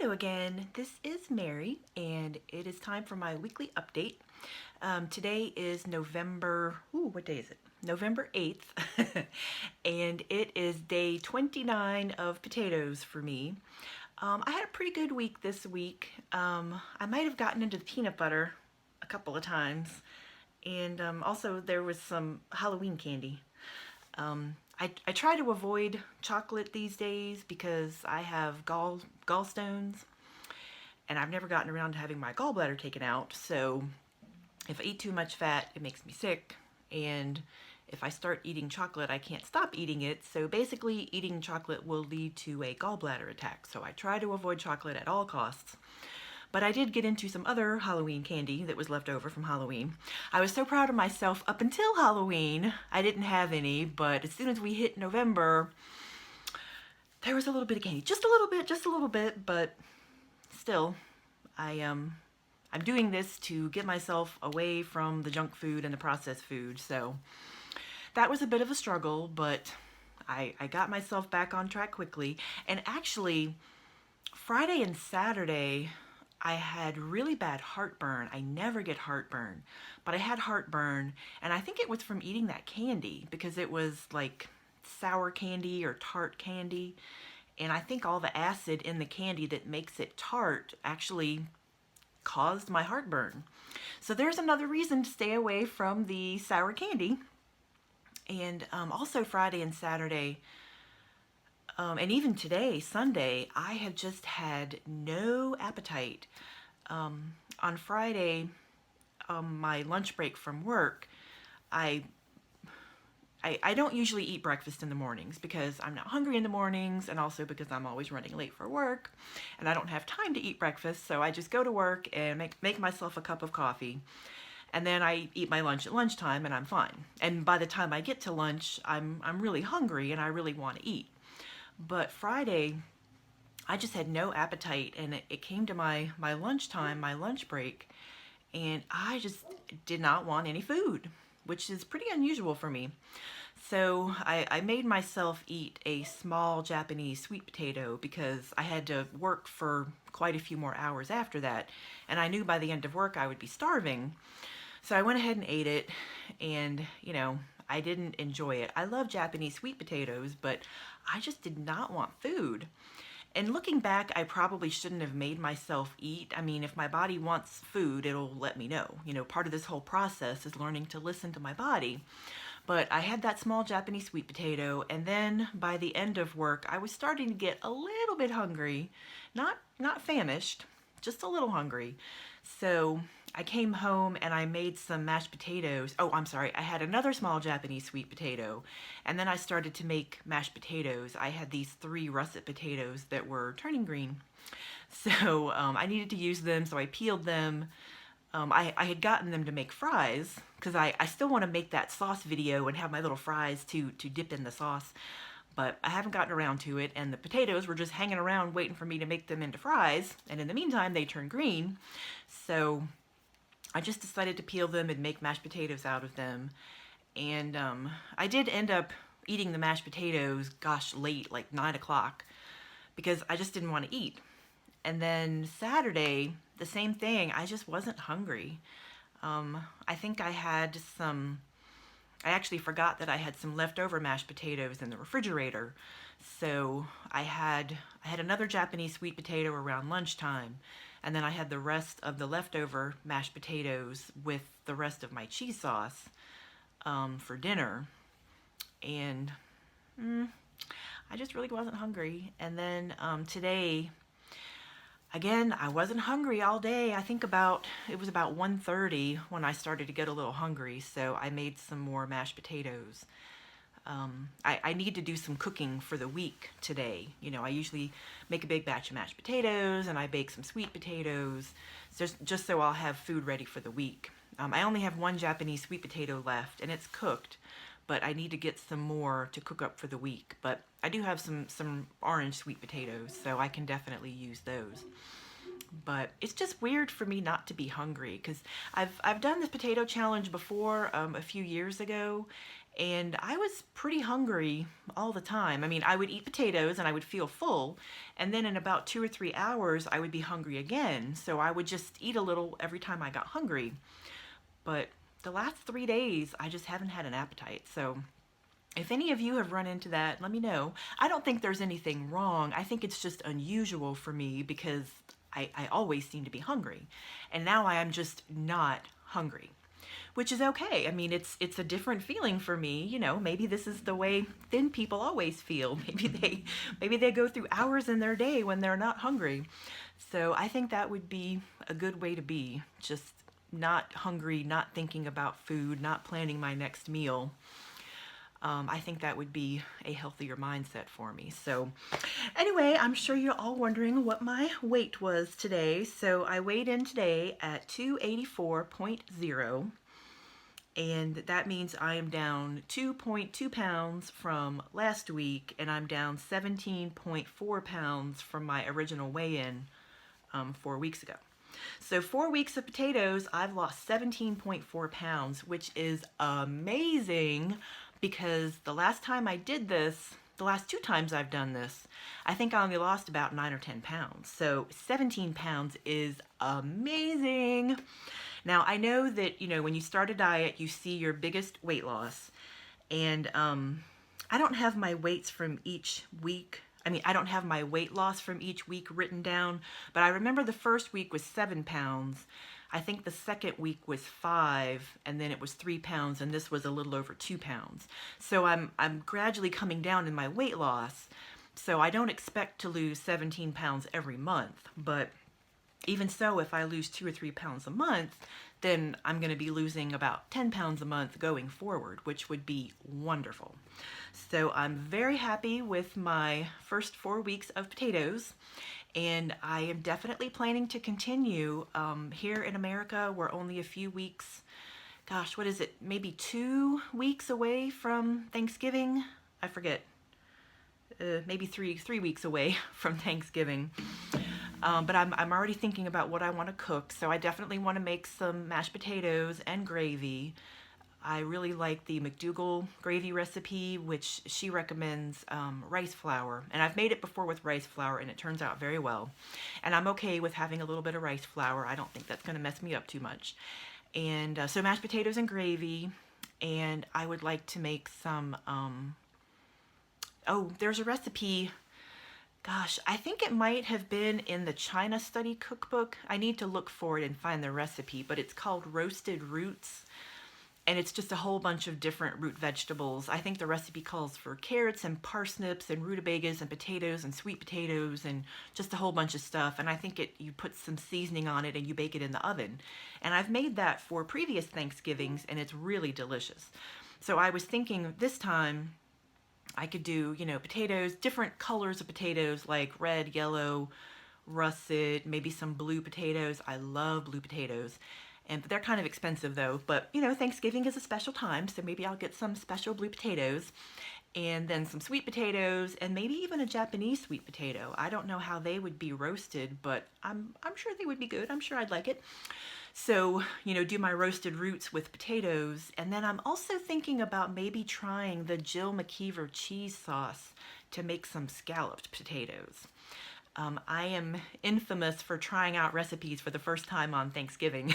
Hello again, this is Mary and it is time for my weekly update. Today is what day is it? November 8th and it is day 29 of potatoes for me. I had a pretty good week this week. I might have gotten into the peanut butter a couple of times and also there was some Halloween candy. I try to avoid chocolate these days because I have gallstones and I've never gotten around to having my gallbladder taken out. So if I eat too much fat, it makes me sick. And if I start eating chocolate, I can't stop eating it. So basically eating chocolate will lead to a gallbladder attack. So I try to avoid chocolate at all costs. But I did get into some other Halloween candy that was left over from Halloween. I was so proud of myself up until Halloween. I didn't have any, but as soon as we hit November, there was a little bit of candy. Just a little bit, but still, I'm doing this to get myself away from the junk food and the processed food. So that was a bit of a struggle, but I got myself back on track quickly. And actually, Friday and Saturday, I had really bad heartburn. I never get heartburn, but I had heartburn, and I think it was from eating that candy because it was like sour candy or tart candy, and I think all the acid in the candy that makes it tart actually caused my heartburn. So there's another reason to stay away from the sour candy. And also Friday and Saturday, and even today, Sunday, I have just had no appetite. On Friday, my lunch break from work, I don't usually eat breakfast in the mornings because I'm not hungry in the mornings, and also because I'm always running late for work and I don't have time to eat breakfast. So I just go to work and make myself a cup of coffee, and then I eat my lunch at lunchtime and I'm fine. And by the time I get to lunch, I'm really hungry and I really want to eat. But Friday, I just had no appetite, and it came to my lunchtime, my lunch break, and I just did not want any food, which is pretty unusual for me. So I made myself eat a small Japanese sweet potato because I had to work for quite a few more hours after that, and I knew by the end of work I would be starving. So I went ahead and ate it, and I didn't enjoy it. I love Japanese sweet potatoes, but I just did not want food. And looking back, I probably shouldn't have made myself eat. I mean, if my body wants food, it'll let me know. Part of this whole process is learning to listen to my body. But I had that small Japanese sweet potato, and then by the end of work, I was starting to get a little bit hungry. Not famished, just a little hungry. So I came home and I made some mashed potatoes. Oh, I'm sorry. I had another small Japanese sweet potato, and then I started to make mashed potatoes. I had these 3 russet potatoes that were turning green. So I needed to use them, so I peeled them. I had gotten them to make fries because I still want to make that sauce video and have my little fries to dip in the sauce. But I haven't gotten around to it, and the potatoes were just hanging around waiting for me to make them into fries, and in the meantime they turned green. So I just decided to peel them and make mashed potatoes out of them. And I did end up eating the mashed potatoes, gosh, late, like 9 o'clock, because I just didn't want to eat. And then Saturday, the same thing, I just wasn't hungry. I think I actually forgot that I had some leftover mashed potatoes in the refrigerator. So I had another Japanese sweet potato around lunchtime, and then I had the rest of the leftover mashed potatoes with the rest of my cheese sauce for dinner. And I just really wasn't hungry. And then today, again, I wasn't hungry all day. I think it was about 1:30 when I started to get a little hungry, so I made some more mashed potatoes. I need to do some cooking for the week today. I usually make a big batch of mashed potatoes and I bake some sweet potatoes just so I'll have food ready for the week. I only have 1 Japanese sweet potato left and it's cooked, but I need to get some more to cook up for the week. But I do have some orange sweet potatoes, so I can definitely use those. But it's just weird for me not to be hungry because I've done this potato challenge before a few years ago, and I was pretty hungry all the time. I mean, I would eat potatoes and I would feel full, and then in about 2 or 3 hours, I would be hungry again. So I would just eat a little every time I got hungry. But the last 3 days, I just haven't had an appetite. So if any of you have run into that, let me know. I don't think there's anything wrong. I think it's just unusual for me because I always seem to be hungry. And now I am just not hungry, which is okay. I mean, it's a different feeling for me. You know, maybe this is the way thin people always feel. Maybe they go through hours in their day when they're not hungry. So I think that would be a good way to be. Just not hungry, not thinking about food, not planning my next meal. I think that would be a healthier mindset for me. So anyway, I'm sure you're all wondering what my weight was today. So I weighed in today at 284.0, and that means I am down 2.2 pounds from last week, and I'm down 17.4 pounds from my original weigh-in 4 weeks ago. So 4 weeks of potatoes, I've lost 17.4 pounds, which is amazing because the last time I did this, the last 2 times I've done this, I think I only lost about 9 or 10 pounds. So 17 pounds is amazing. Now, I know that, when you start a diet, you see your biggest weight loss. And I don't have my weights from each week. I mean, I don't have my weight loss from each week written down, but I remember the first week was 7 pounds. I think the second week was 5, and then it was 3 pounds, and this was a little over 2 pounds. So I'm gradually coming down in my weight loss. So I don't expect to lose 17 pounds every month, but even so, if I lose 2 or 3 pounds a month, then I'm going to be losing about 10 pounds a month going forward, which would be wonderful. So I'm very happy with my first 4 weeks of potatoes, and I am definitely planning to continue. Here in America, we're only a few weeks, gosh, what is it, maybe 2 weeks away from Thanksgiving? I forget. Maybe three weeks away from Thanksgiving. But I'm already thinking about what I want to cook, so I definitely want to make some mashed potatoes and gravy. I really like the McDougall gravy recipe, which she recommends rice flour. And I've made it before with rice flour, and it turns out very well. And I'm okay with having a little bit of rice flour. I don't think that's going to mess me up too much. And so mashed potatoes and gravy. And I would like to make some, there's a recipe. Gosh, I think it might have been in the China Study cookbook. I need to look for it and find the recipe, but it's called roasted roots. And it's just a whole bunch of different root vegetables. I think the recipe calls for carrots and parsnips and rutabagas and potatoes and sweet potatoes and just a whole bunch of stuff. And I think you put some seasoning on it and you bake it in the oven. And I've made that for previous Thanksgivings, and it's really delicious. So I was thinking this time I could do, potatoes, different colors of potatoes like red, yellow, russet, maybe some blue potatoes. I love blue potatoes. And they're kind of expensive though, but Thanksgiving is a special time, so maybe I'll get some special blue potatoes and then some sweet potatoes and maybe even a Japanese sweet potato. I don't know how they would be roasted, but I'm sure they would be good. I'm sure I'd like it. So, do my roasted roots with potatoes. And then I'm also thinking about maybe trying the Jill McKeever cheese sauce to make some scalloped potatoes. I am infamous for trying out recipes for the first time on Thanksgiving.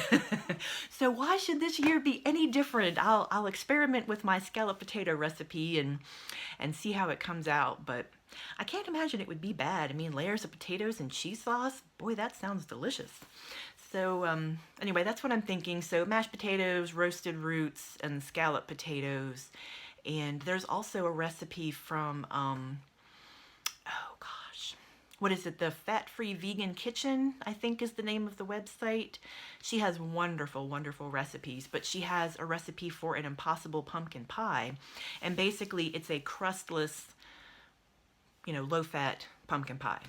So why should this year be any different? I'll experiment with my scalloped potato recipe and see how it comes out, but I can't imagine it would be bad. I mean, layers of potatoes and cheese sauce, boy, that sounds delicious. So anyway, that's what I'm thinking. So mashed potatoes, roasted roots, and scalloped potatoes. And there's also a recipe from, what is it? The Fat-Free Vegan Kitchen, I think is the name of the website. She has wonderful, wonderful recipes, but she has a recipe for an impossible pumpkin pie. And basically it's a crustless, low-fat pumpkin pie.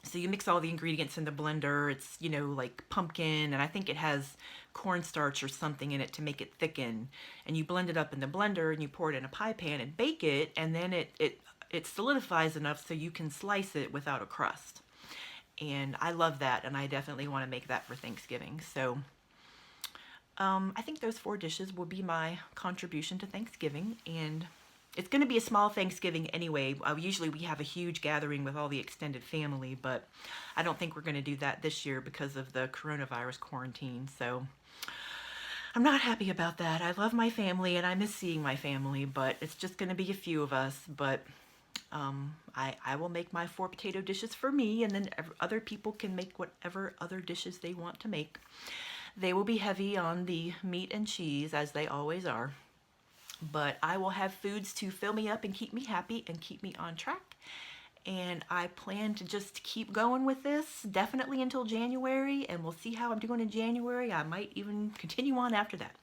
So you mix all the ingredients in the blender. It's, like pumpkin, and I think it has cornstarch or something in it to make it thicken. And you blend it up in the blender and you pour it in a pie pan and bake it, and then it solidifies enough so you can slice it without a crust. And I love that, and I definitely want to make that for Thanksgiving. So I think those 4 dishes will be my contribution to Thanksgiving, and it's going to be a small Thanksgiving anyway. Usually we have a huge gathering with all the extended family, but I don't think we're going to do that this year because of the coronavirus quarantine. So I'm not happy about that. I love my family and I miss seeing my family, but it's just going to be a few of us. But I will make my 4 potato dishes for me, and then other people can make whatever other dishes they want to make. They will be heavy on the meat and cheese, as they always are. But I will have foods to fill me up and keep me happy and keep me on track. And I plan to just keep going with this definitely until January, and we'll see how I'm doing in January. I might even continue on after that.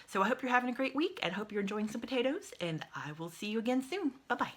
So I hope you're having a great week and hope you're enjoying some potatoes, and I will see you again soon. Bye-bye.